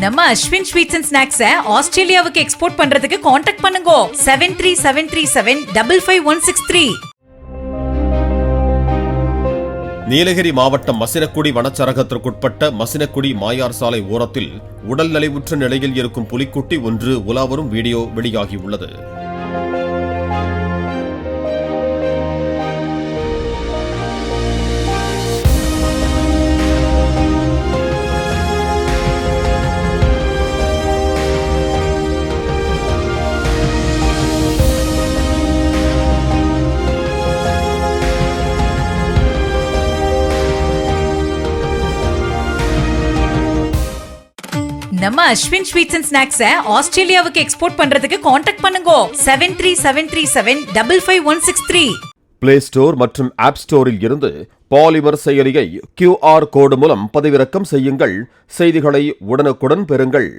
நம்ம Ashwin sweets and ஸ்நாக்ஸை ஆஸ்திரேலியாவுக்கு export பண்றதுக்கு கான்டாக்ட் பண்ணுங்க 7373755163. நீலகிரி மாவட்டம் மசினக்குடி வனச்சரகத்திற்குட்பட்ட மசினக்குடி மாயார் சாலை ஓரத்தில் உடல் நலிவுற்ற நிலையில் இருக்கும் புலிக்குட்டி ஒன்று உலாவரும் வீடியோ வெளியாகியுள்ளது. நம்ம அஸ்வின் ஸ்வீட்ஸ் அண்ட் ஸ்நாக்ஸை ஆஸ்திரேலியாவுக்கு எக்ஸ்போர்ட் பண்றதுக்கு கான்டாக்ட் பண்ணுங்க 7373755163. பிளே ஸ்டோர் மற்றும் ஆப் ஸ்டோரில் இருந்து பாலிமர் செயலியை QR கோடு மூலம் பதிவிறக்கம் செய்யுங்கள். செய்திகளை உடனுக்குடன் பெறுங்கள்.